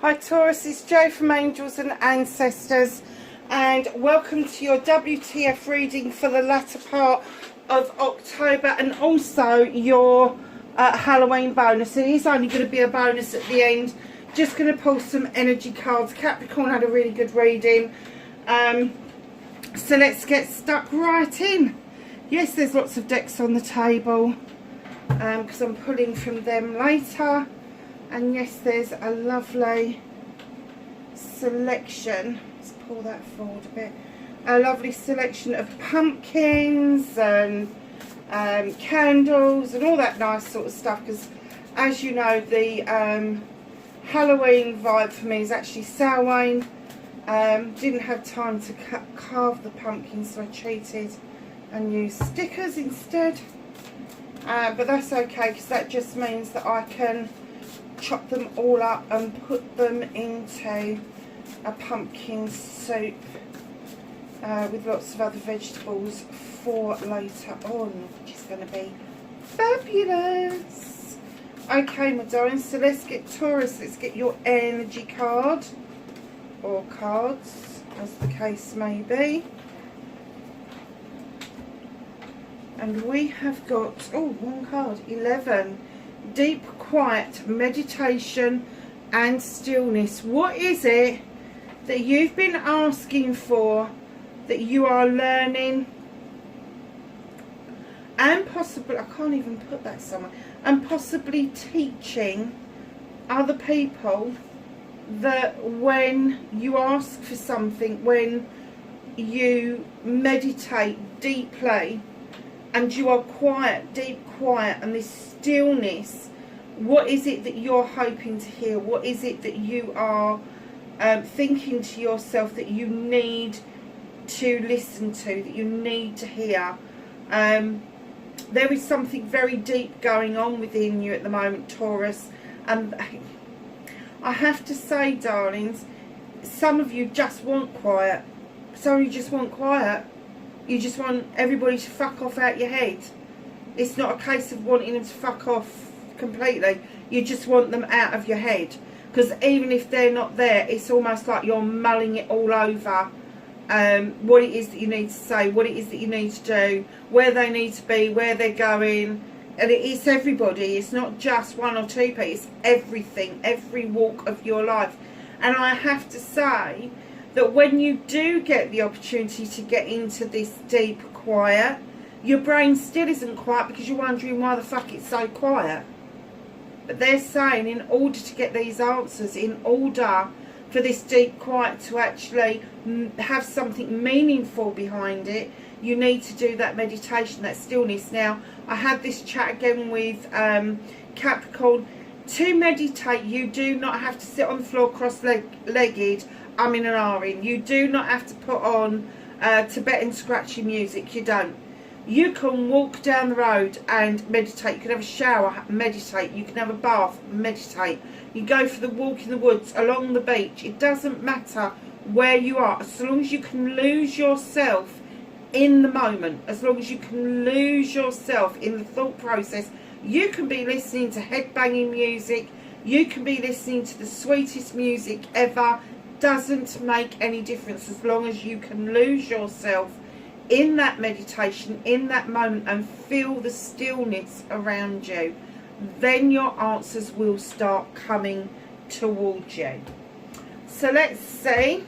Hi Taurus, it's Jo from Angels and Ancestors, and welcome to your WTF reading for the latter part of October, and also your Halloween bonus. It is only going to be a bonus at the end. Just going to pull some energy cards. Capricorn had a really good reading, so let's get stuck right in. Yes, there's lots of decks on the table because I'm pulling from them later. And yes, there's a lovely selection. Let's pull that forward a bit. A lovely selection of pumpkins and candles and all that nice sort of stuff. Because, as you know, the Halloween vibe for me is actually Samhain. Didn't have time to carve the pumpkins, so I cheated and used stickers instead. But that's okay, because that just means that I can chop them all up and put them into a pumpkin soup with lots of other vegetables for later on, which is going to be fabulous. Okay, my darlings, so let's get Taurus. Let's get your energy card, or cards, as the case may be. And we have got, oh, one card, 11. Deep, quiet, meditation and stillness. What is it that you've been asking for, that you are learning, and possibly, I can't even put that somewhere, and possibly teaching other people, that when you ask for something, when you meditate deeply and you are quiet, deep quiet, and this stillness, what is it that you're hoping to hear? What is it that you are thinking to yourself that you need to listen to, that you need to hear? There is something very deep going on within you at the moment, Taurus, and I have to say, darlings, some of you just want quiet. Some of you just want quiet. You just want everybody to fuck off out your head. It's not a case of wanting them to fuck off completely. You just want them out of your head. Because even if they're not there, it's almost like you're mulling it all over. What it is that you need to say, what it is that you need to do, where they need to be, where they're going. And it's everybody. It's not just one or two people. It's everything, every walk of your life. And I have to say that when you do get the opportunity to get into this deep quiet, your brain still isn't quiet because you're wondering why the fuck it's so quiet. But they're saying, in order to get these answers, in order for this deep quiet to actually have something meaningful behind it, you need to do that meditation, that stillness. Now, I had this chat again with Capricorn. To meditate, you do not have to sit on the floor cross-legged, umming and ahhing. You do not have to put on Tibetan scratchy music. You don't. You can walk down the road and meditate. You can have a shower, meditate. You can have a bath, meditate. You go for the walk in the woods, along the beach. It doesn't matter where you are, as long as you can lose yourself in the moment, as long as you can lose yourself in the thought process. You can be listening to headbanging music. You can be listening to the sweetest music ever. Doesn't make any difference, as long as you can lose yourself in that meditation, in that moment, and feel the stillness around you. Then your answers will start coming towards you. So let's see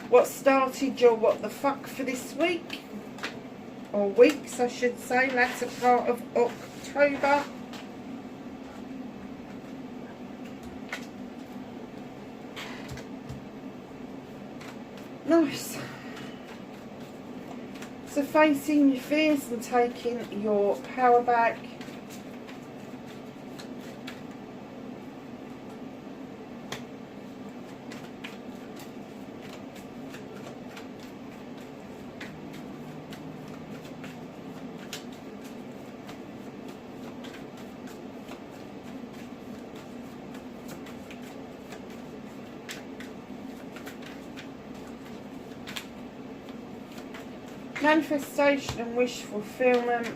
what started your what the fuck for this week, or weeks I should say, latter part of October. Nice. So facing your fears and taking your power back. Manifestation and wish fulfillment.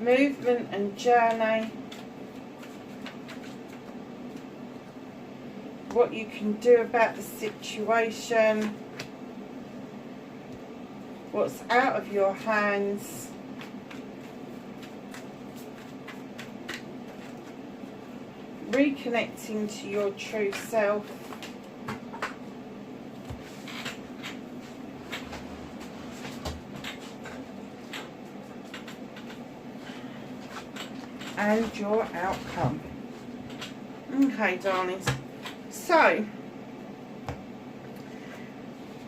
movement and journey. What you can do about the situation. What's out of your hands. Reconnecting to your true self. And your outcome. Okay, darlings. So,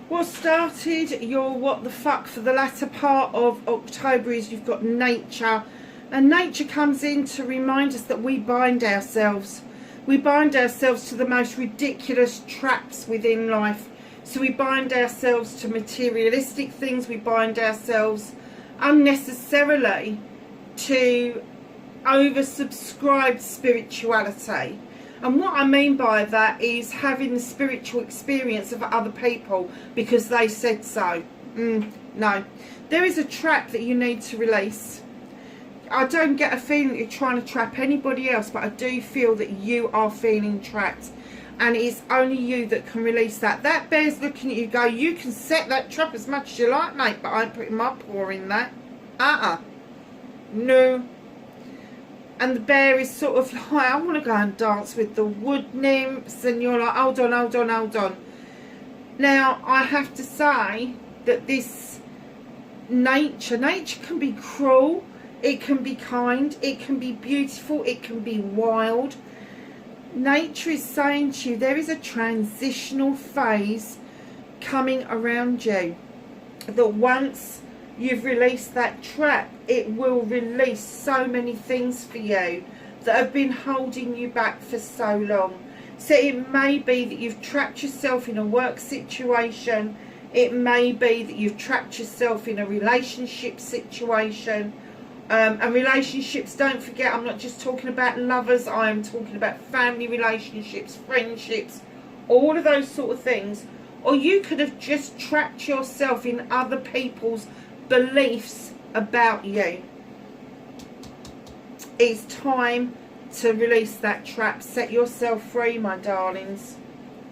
what started your what the fuck for the latter part of October is you've got nature. And nature comes in to remind us that we bind ourselves. We bind ourselves to the most ridiculous traps within life. So we bind ourselves to materialistic things. We bind ourselves unnecessarily to oversubscribed spirituality. And what I mean by that is having the spiritual experience of other people because they said so. No. There is a trap that you need to release. I don't get a feeling that you're trying to trap anybody else, but I do feel that you are feeling trapped. And it's only you that can release that. That bear's looking at you go, you can set that trap as much as you like, mate, but I'm putting my paw in that. No. And the bear is sort of like, I want to go and dance with the wood nymphs. And you're like, hold on, hold on, hold on. Now, I have to say that this nature can be cruel. It can be kind. It can be beautiful. It can be wild. Nature is saying to you, there is a transitional phase coming around you. That once you've released that trap, it will release so many things for you that have been holding you back for so long. So it may be that you've trapped yourself in a work situation. It may be that you've trapped yourself in a relationship situation. And relationships, don't forget, I'm not just talking about lovers, I am talking about family relationships, friendships, all of those sort of things. Or you could have just trapped yourself in other people's beliefs about you. It's time to release that trap. Set yourself free, my darlings.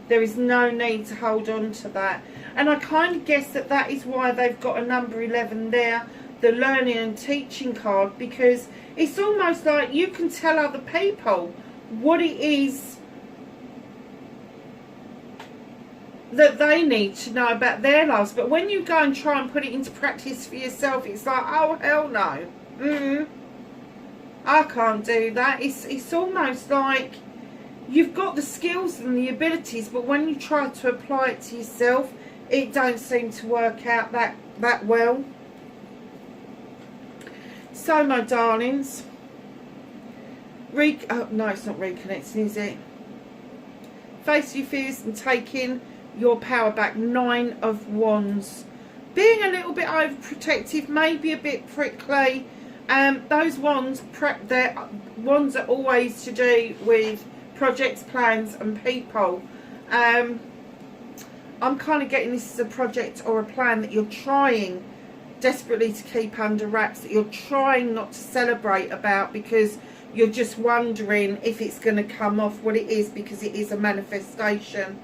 There is no need to hold on to that. And I kind of guess that that is why they've got a number 11 there, the learning and teaching card, because it's almost like you can tell other people what it is that they need to know about their lives. But when you go and try and put it into practice for yourself, it's like, oh, hell no. I can't do that. It's almost like you've got the skills and the abilities, but when you try to apply it to yourself, it don't seem to work out that well. So, my darlings, no, it's not reconnecting, is it? Face your fears and taking your power back. 9 of Wands. Being a little bit overprotective, maybe a bit prickly. Those wands, wands are always to do with projects, plans and people. I'm kind of getting this as a project or a plan that you're trying desperately to keep under wraps, that you're trying not to celebrate about because you're just wondering if it's going to come off. What it is, because it is a manifestation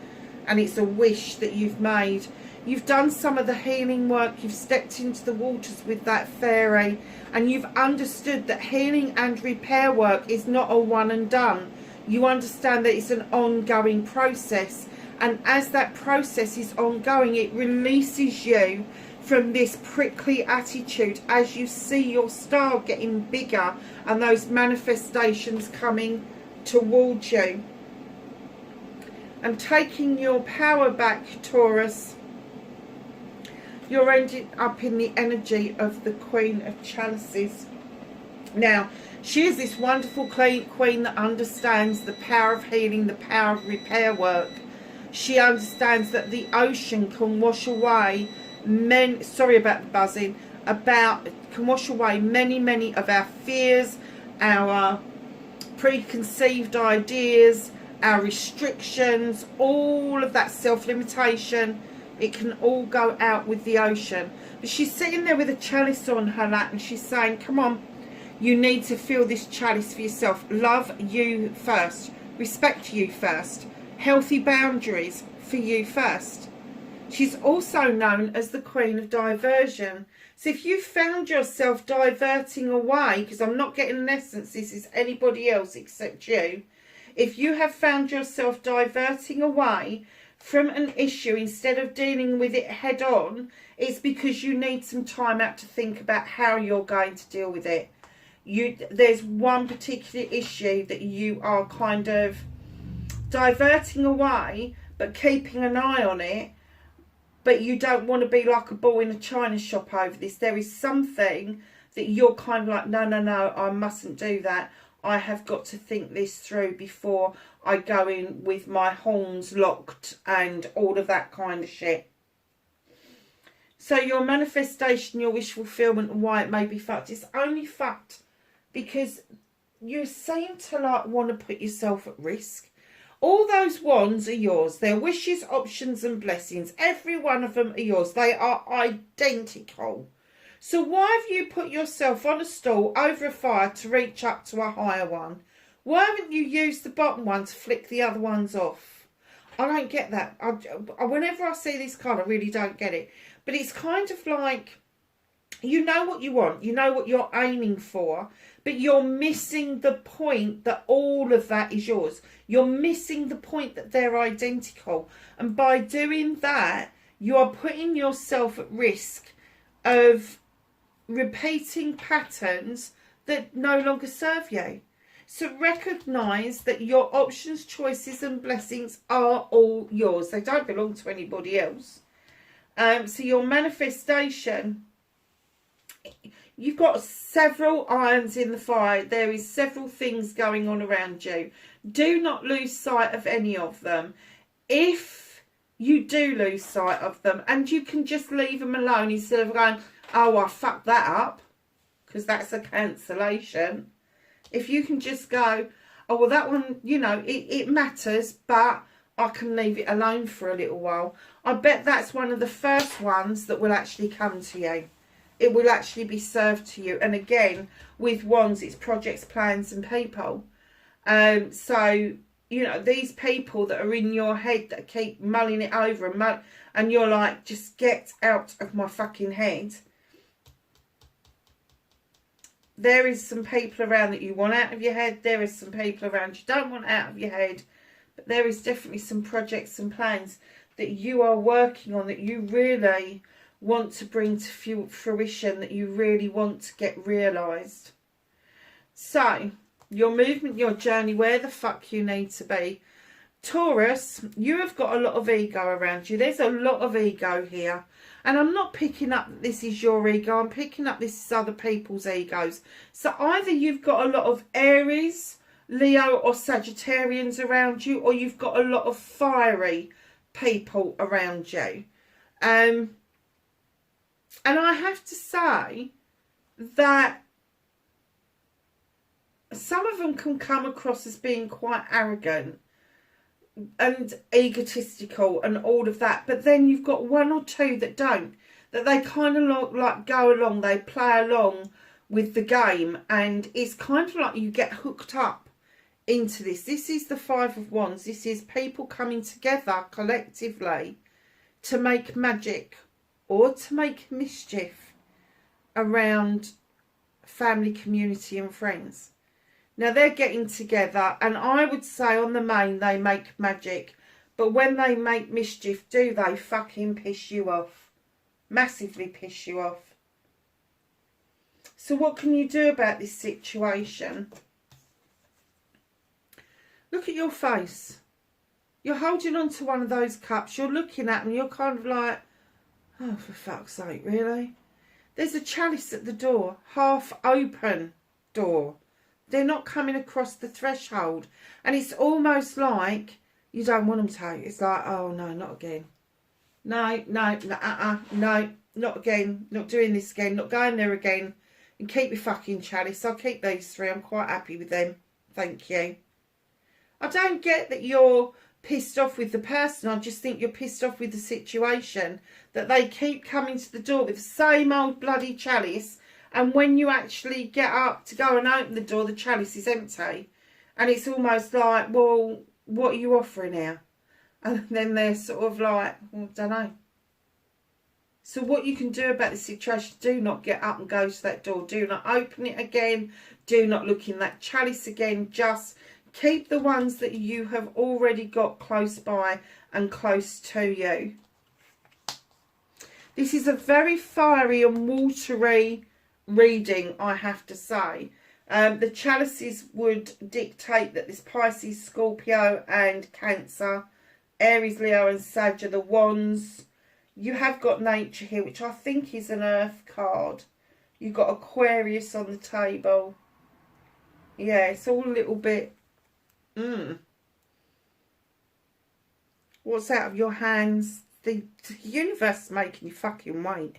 and it's a wish that you've made. You've done some of the healing work, you've stepped into the waters with that fairy, and you've understood that healing and repair work is not a one and done. You understand that it's an ongoing process, and as that process is ongoing, it releases you from this prickly attitude as you see your star getting bigger and those manifestations coming towards you. And taking your power back, Taurus, you're ending up in the energy of the Queen of Chalices. Now, she is this wonderful queen that understands the power of healing, the power of repair work. She understands that the ocean can wash away sorry about the buzzing, can wash away many of our fears, our preconceived ideas, our restrictions, all of that self-limitation. It can all go out with the ocean. But she's sitting there with a chalice on her lap and she's saying, come on, You need to feel this chalice for yourself. Love you first. Respect you first. Healthy boundaries for you first. She's also known as the Queen of Diversion. So if you found yourself diverting away, because I'm not getting an essence, this is anybody else except you. If you have found yourself diverting away from an issue instead of dealing with it head on, it's because you need some time out to think about how you're going to deal with it. There's one particular issue that you are kind of diverting away, but keeping an eye on it. But you don't want to be like a bull in a china shop over this. There is something that you're kind of like, no, I mustn't do that. I have got to think this through before I go in with my horns locked and all of that kind of shit. So your manifestation, your wish fulfillment, and why it may be fucked, it's only fucked because you seem to like want to put yourself at risk. All those wands are yours. They're wishes, options and blessings. Every one of them are yours. They are identical. So why have you put yourself on a stool over a fire to reach up to a higher one? Why haven't you used the bottom one to flick the other ones off? I don't get that. Whenever I see this card, I really don't get it. But it's kind of like, you know what you want. You know what you're aiming for. But you're missing the point that all of that is yours. You're missing the point that they're identical. And by doing that, you are putting yourself at risk of repeating patterns that no longer serve you. So recognise that your options, choices and blessings are all yours. They don't belong to anybody else. So your manifestation, you've got several irons in the fire. There is several things going on around you. Do not lose sight of any of them. If you do lose sight of them, and you can just leave them alone instead of going, oh, I fucked that up, because that's a cancellation. If you can just go, oh, well, that one, you know, it matters, but I can leave it alone for a little while. I bet that's one of the first ones that will actually come to you. It will actually be served to you. And again, with wands, it's projects, plans and people. So, you know, these people that are in your head that keep mulling it over and you're like, just get out of my fucking head. There is some people around that you want out of your head. There is some people around you don't want out of your head. But there is definitely some projects and plans that you are working on, that you really want to bring to fruition, that you really want to get realised. So, your movement, your journey, where the fuck you need to be. Taurus, you have got a lot of ego around you. There's a lot of ego here. And I'm not picking up that this is your ego. I'm picking up this is other people's egos. So either you've got a lot of Aries, Leo or Sagittarians around you, or you've got a lot of fiery people around you. And I have to say that some of them can come across as being quite arrogant and egotistical and all of that. But then you've got one or two that don't. That they kind of like go along, they play along with the game. And it's kind of like you get hooked up into this. This is the Five of Wands. This is people coming together collectively to make magic or to make mischief around family, community and friends. Now they're getting together, and I would say on the main they make magic, but when they make mischief, do they fucking piss you off? Massively piss you off. So what can you do about this situation? Look at your face. You're holding on to one of those cups, you're looking at them, you're kind of like, oh, for fuck's sake, really? There's a chalice at the door, half open door. They're not coming across the threshold. And it's almost like you don't want them to. It's like, oh, no, not again. No, not again. Not doing this again. Not going there again. And keep your fucking chalice. I'll keep these three. I'm quite happy with them. Thank you. I don't get that you're pissed off with the person. I just think you're pissed off with the situation. That they keep coming to the door with the same old bloody chalice. And when you actually get up to go and open the door, the chalice is empty. And it's almost like, well, what are you offering here? And then they're sort of like, well, I don't know. So what you can do about the situation, do not get up and go to that door. Do not open it again. Do not look in that chalice again. Just keep the ones that you have already got close by and close to you. This is a very fiery and watery reading, I have to say. The chalices would dictate that this Pisces, Scorpio and Cancer, Aries, Leo and Sag are the wands. You have got nature here, which I think is an earth card. You've got Aquarius on the table. Yeah, it's all a little bit... What's out of your hands? The universe is making you fucking wait.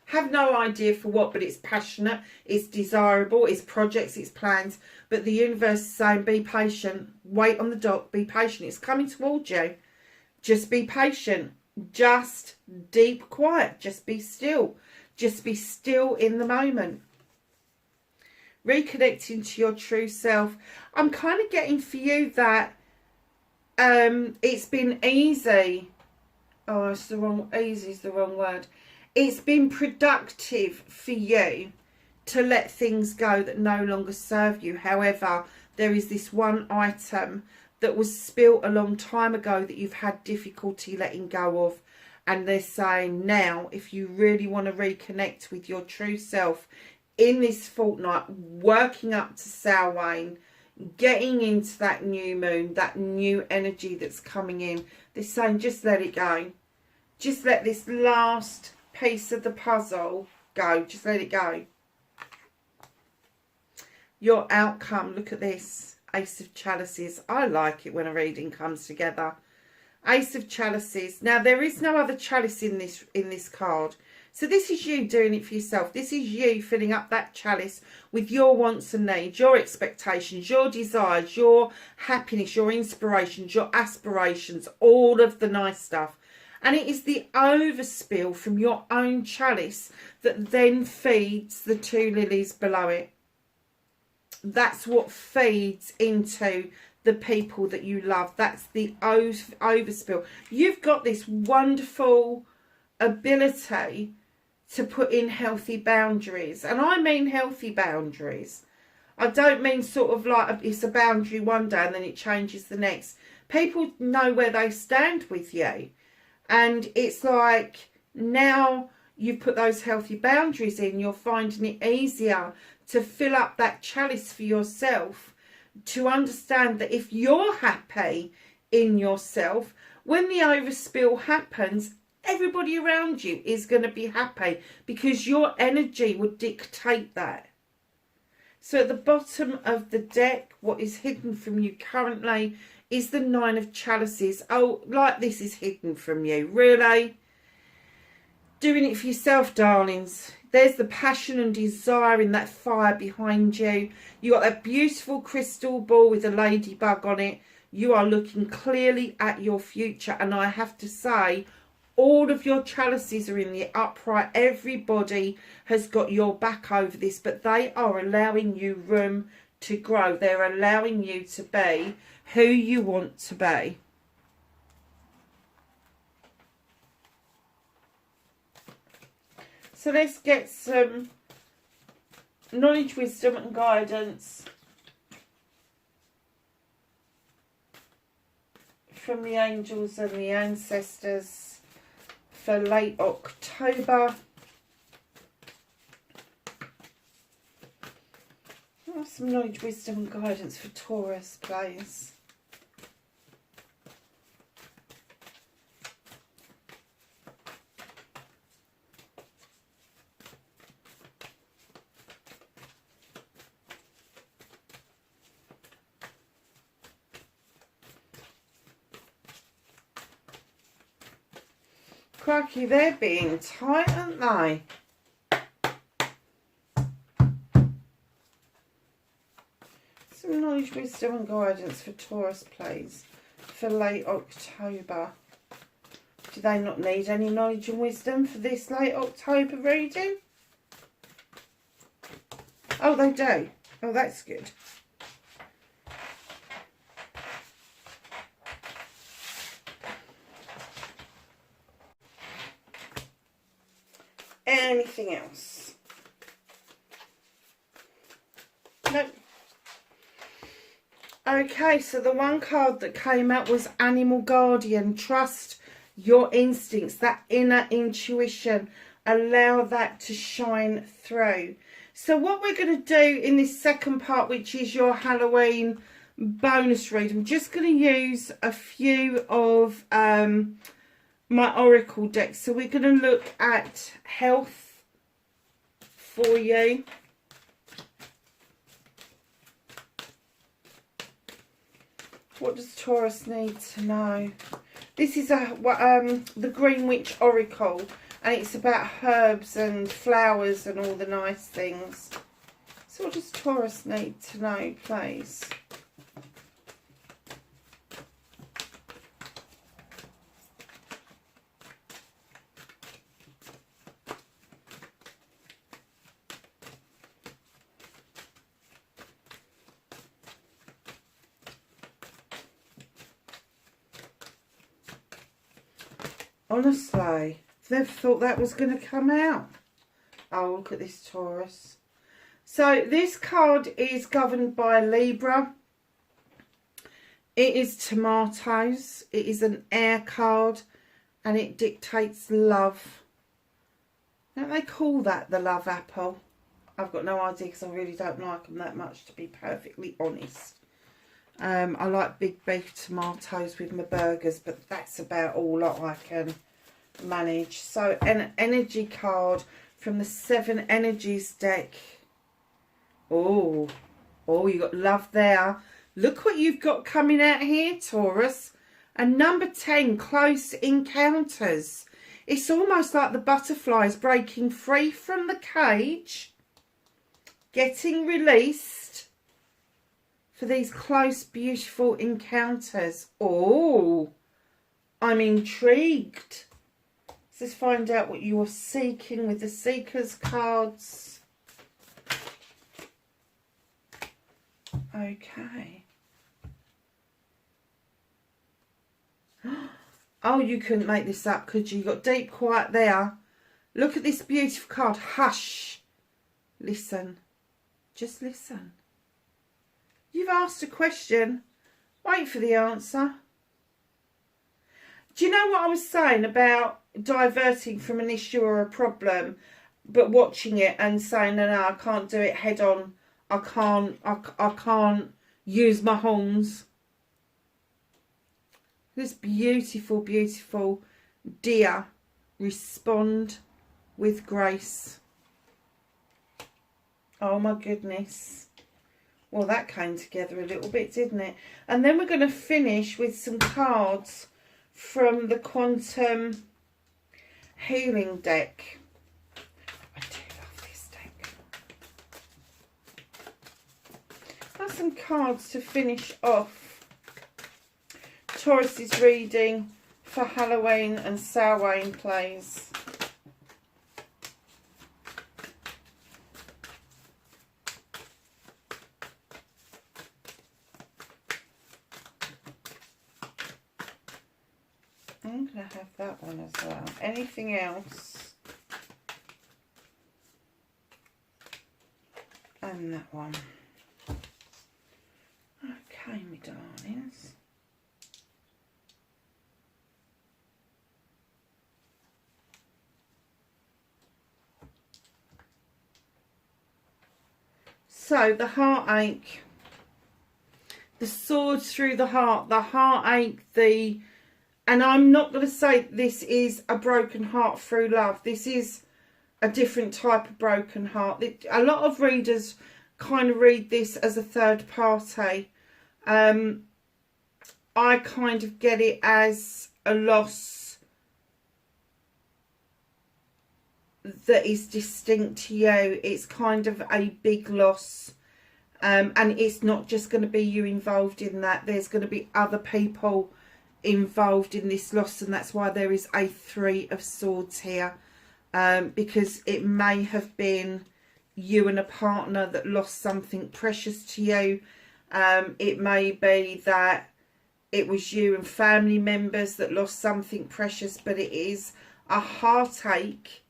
Have no idea for what, but it's passionate, it's desirable, it's projects, it's plans. But the universe is saying, be patient, wait on the dock, be patient. It's coming towards you. Just be patient. Just deep quiet. Just be still. Just be still in the moment. Reconnecting to your true self. I'm kind of getting for you that it's been easy. Oh, it's the wrong, easy is the wrong word. It's been productive for you to let things go that no longer serve you. However, there is this one item that was spilt a long time ago that you've had difficulty letting go of. And they're saying now, if you really want to reconnect with your true self in this fortnight, working up to Samhain, getting into that new moon, that new energy that's coming in, they're saying just let it go. Just let this last piece of the puzzle go. Just let it go. Your outcome, look at this. Ace of Chalices. I like it when a reading comes together. Ace of Chalices. Now, there is no other chalice in this card. So this is you doing it for yourself. This is you filling up that chalice with your wants and needs, your expectations, your desires, your happiness, your inspirations, your aspirations, all of the nice stuff. And it is the overspill from your own chalice that then feeds the two lilies below it. That's what feeds into the people that you love. That's the overspill. You've got this wonderful ability to put in healthy boundaries. And I mean healthy boundaries. I don't mean sort of like it's a boundary one day and then it changes the next. People know where they stand with you. And it's like now you've put those healthy boundaries in, you're finding it easier to fill up that chalice for yourself, to understand that if you're happy in yourself, when the overspill happens, everybody around you is going to be happy because your energy would dictate that. So at the bottom of the deck, what is hidden from you currently is the Nine of Chalices. Oh, like this is hidden from you. Really? Doing it for yourself, darlings. There's the passion and desire in that fire behind you. You got that beautiful crystal ball with a ladybug on it. You are looking clearly at your future. And I have to say, all of your chalices are in the upright. Everybody has got your back over this. But they are allowing you room to grow. They're allowing you to be who you want to be. So let's get some knowledge, wisdom and guidance from the angels and the ancestors for late October. Have some knowledge, wisdom and guidance for Taurus, please. Crikey, they're being tight, aren't they? Some knowledge, wisdom and guidance for Taurus, please, for late October. Do they not need any knowledge and wisdom for this late October reading? Oh, they do. Oh, that's good. Anything else? Nope. Okay, so the one card that came out was Animal Guardian. Trust your instincts, that inner intuition. Allow that to shine through. So what we're going to do in this second part, which is your Halloween bonus read, I'm just going to use a few of my oracle decks. So we're going to look at health for you. What does Taurus need to know? This is the Green Witch Oracle, and it's about herbs and flowers and all the nice things. So what does Taurus need to know, please? Honestly, never thought that was going to come out. Oh, look at this, Taurus. So this card is governed by Libra. It is tomatoes. It is an air card, and it dictates love. Don't they call that the love apple? I've got no idea because I really don't like them that much, to be perfectly honest. I like big beef tomatoes with my burgers, but that's about all that I can manage. So an energy card from the 7 Energies deck. Oh, you got love there. Look what you've got coming out here, Taurus. And number 10, close encounters. It's almost like the butterflies breaking free from the cage, getting released for these close, beautiful encounters. Oh, I'm intrigued. Let's find out what you are seeking with the Seekers cards. Okay. Oh, you couldn't make this up, could you? You got deep quiet there. Look at this beautiful card. Hush. Listen. Just listen. You've asked a question. Wait for the answer. Do you know what I was saying about diverting from an issue or a problem, but watching it and saying, no, I can't do it head on. I can't use my horns. This beautiful, beautiful deer. Respond with grace. Oh my goodness. Well, that came together a little bit, didn't it? And then we're going to finish with some cards from the Quantum Healing deck. I do love this deck. That's some cards to finish off Taurus's reading for Halloween and Samhain, please. I'm going to have that one as well. Anything else? And that one. Okay, my darlings. So, the heartache. The sword through the heartache, and I'm not going to say this is a broken heart through love. This is a different type of broken heart. A lot of readers kind of read this as a third party. I kind of get it as a loss that is distinct to you. It's kind of a big loss. And it's not just going to be you involved in that. There's going to be other people involved in this loss, and that's why there is a 3 of Swords here, because it may have been you and a partner that lost something precious to you. It may be that it was you and family members that lost something precious, but it is a heartache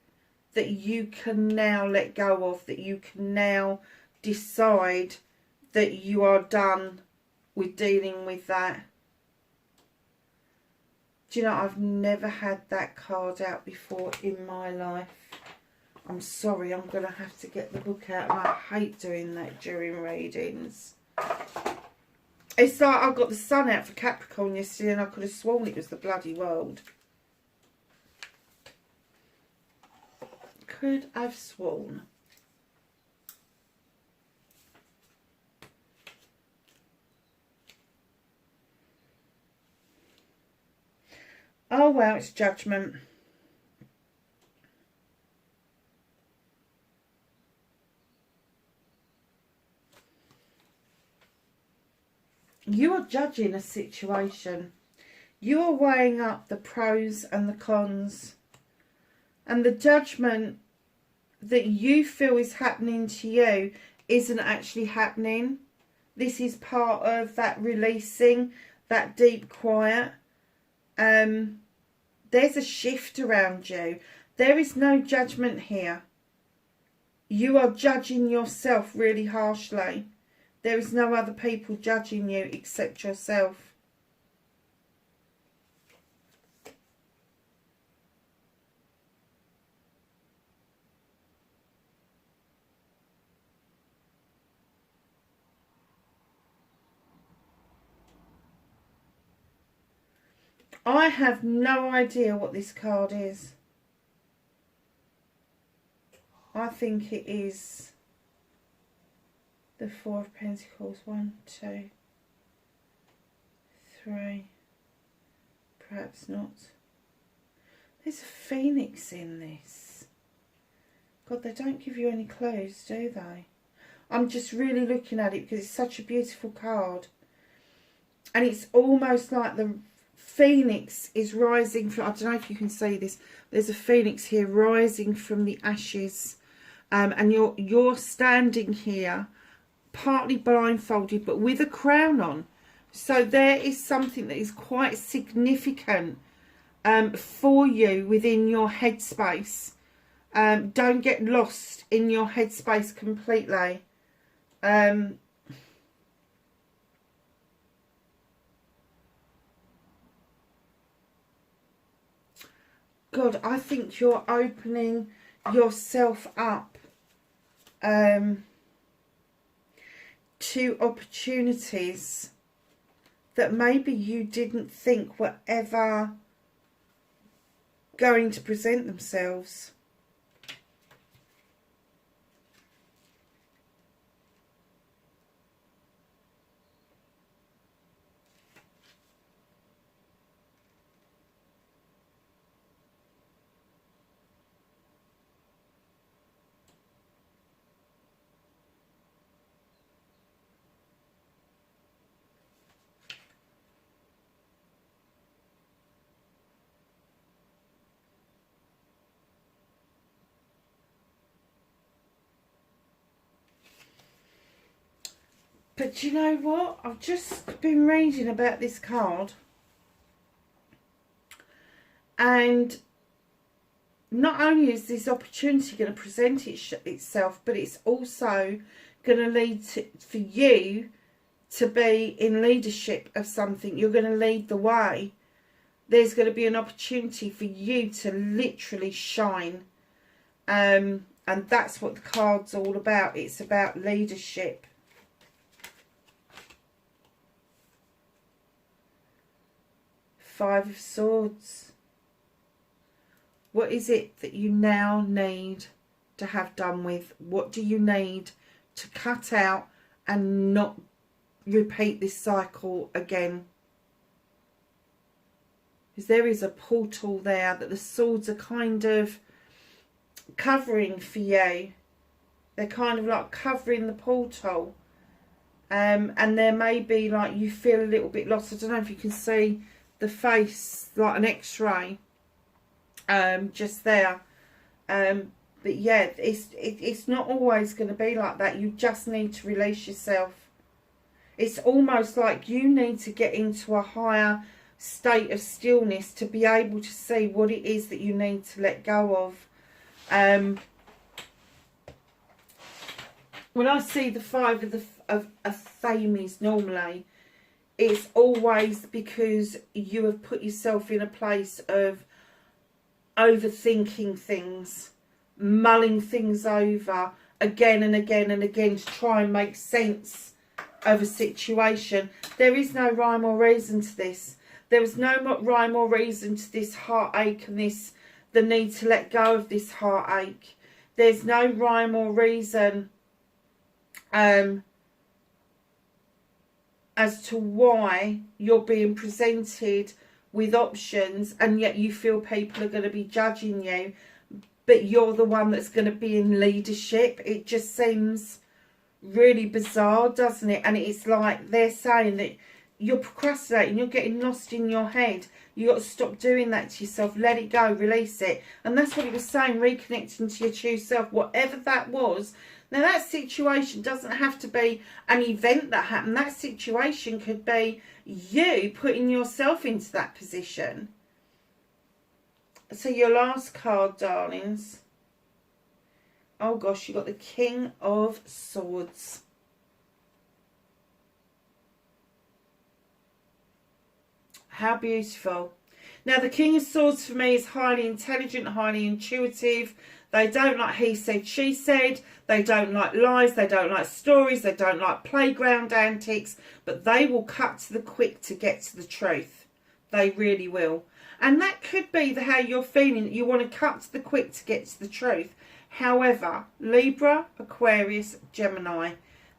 that you can now let go of, that you can now decide that you are done with dealing with that. Do you know, I've never had that card out before in my life. I'm sorry, I'm going to have to get the book out, and I hate doing that during readings. It's like I got the sun out for Capricorn yesterday and I could have sworn it was the bloody world. Could have sworn. Oh well, it's Judgment. You are judging a situation. You are weighing up the pros and the cons. And the judgment that you feel is happening to you isn't actually happening. This is part of that releasing, that deep quiet. There's a shift around you. There is no judgment here. You are judging yourself really harshly. There is no other people judging you except yourself. I have no idea what this card is. I think it is the Four of Pentacles. 1, 2, 3. Perhaps not. There's a phoenix in this. God, they don't give you any clues, do they? I'm just really looking at it because it's such a beautiful card. And it's almost like the phoenix is rising from, I don't know if you can see this, there's a phoenix here rising from the ashes. And you're standing here partly blindfolded but with a crown on. So there is something that is quite significant for you within your headspace. Don't get lost in your headspace completely. God, I think you're opening yourself up to opportunities that maybe you didn't think were ever going to present themselves. But you know what? I've just been reading about this card. And not only is this opportunity going to present itself, but it's also going to lead for you to be in leadership of something. You're going to lead the way. There's going to be an opportunity for you to literally shine. And that's what the card's all about. It's about leadership. Five of Swords. What is it that you now need to have done with? What do you need to cut out and not repeat this cycle again? Because there is a portal there that the swords are kind of covering for you. They're kind of like covering the portal. And there may be like you feel a little bit lost. I don't know if you can see the face like an x-ray just there. But yeah, it's not always going to be like that. You just need to release yourself. It's almost like you need to get into a higher state of stillness to be able to see what it is that you need to let go of. When I see the five of Thames normally, it's always because you have put yourself in a place of overthinking things, mulling things over again and again and again to try and make sense of a situation. There is no rhyme or reason to this. There is no rhyme or reason to this heartache and the need to let go of this heartache. There's no rhyme or reason as to why you're being presented with options and yet you feel people are going to be judging you, but you're the one that's going to be in leadership. It just seems really bizarre, doesn't it? And it's like they're saying that you're procrastinating, you're getting lost in your head. You got to stop doing that to yourself. Let it go, release it. And that's what it was saying, reconnecting to your true self, whatever that was. Now that situation doesn't have to be an event that happened. That situation could be you putting yourself into that position. So your last card, darlings. Oh gosh, you got the King of Swords. How beautiful. Now the King of Swords for me is highly intelligent, highly intuitive. They don't like he said, she said. They don't like lies. They don't like stories. They don't like playground antics. But they will cut to the quick to get to the truth. They really will. And that could be how you're feeling. That you want to cut to the quick to get to the truth. However, Libra, Aquarius, Gemini,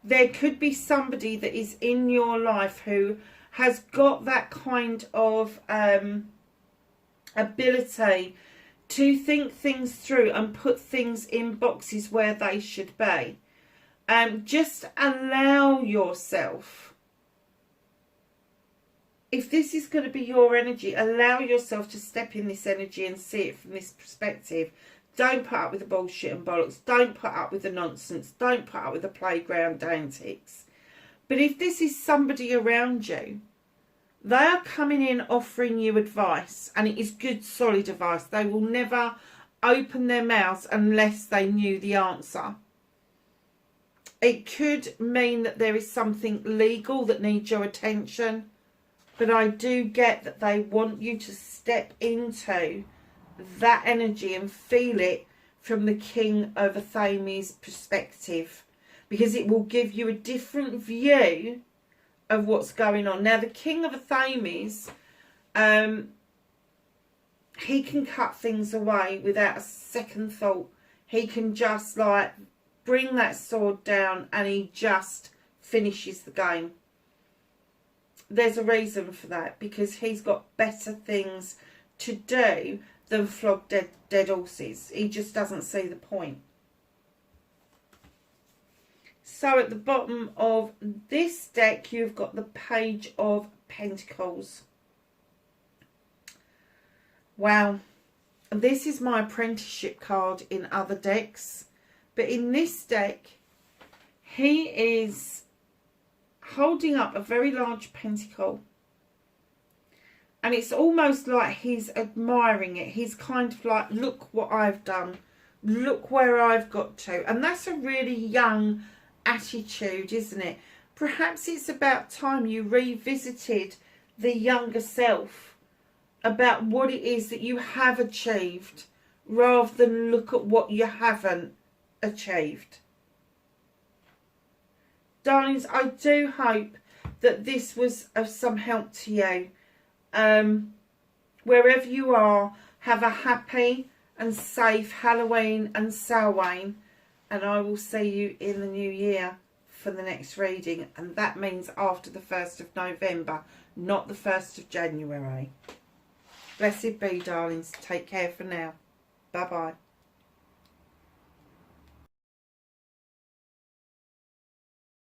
there could be somebody that is in your life who has got that kind of ability to think things through and put things in boxes where they should be. Just allow yourself, if this is going to be your energy, allow yourself to step in this energy and see it from this perspective. Don't put up with the bullshit and bollocks. Don't put up with the nonsense. Don't put up with the playground antics. But if this is somebody around you, they are coming in offering you advice, and it is good, solid advice. They will never open their mouths unless they knew the answer. It could mean that there is something legal that needs your attention, but I do get that they want you to step into that energy and feel it from the King of Athames perspective, because it will give you a different view of what's going on. Now the King of Athames, he can cut things away without a second thought. He can just like bring that sword down and he just finishes the game. There's a reason for that, because he's got better things to do than flog dead horses. He just doesn't see the point. So at the bottom of this deck, you've got the Page of Pentacles. Wow. This is my apprenticeship card in other decks. But in this deck, he is holding up a very large pentacle. And it's almost like he's admiring it. He's kind of like, look what I've done. Look where I've got to. And that's a really young attitude, isn't it? Perhaps it's about time you revisited the younger self about what it is that you have achieved, rather than look at what you haven't achieved. Darlings, I do hope that this was of some help to you. Wherever you are, have a happy and safe Halloween and Samhain. And I will see you in the new year for the next reading. And that means after the 1st of November, not the 1st of January. Blessed be, darlings. Take care for now. Bye-bye.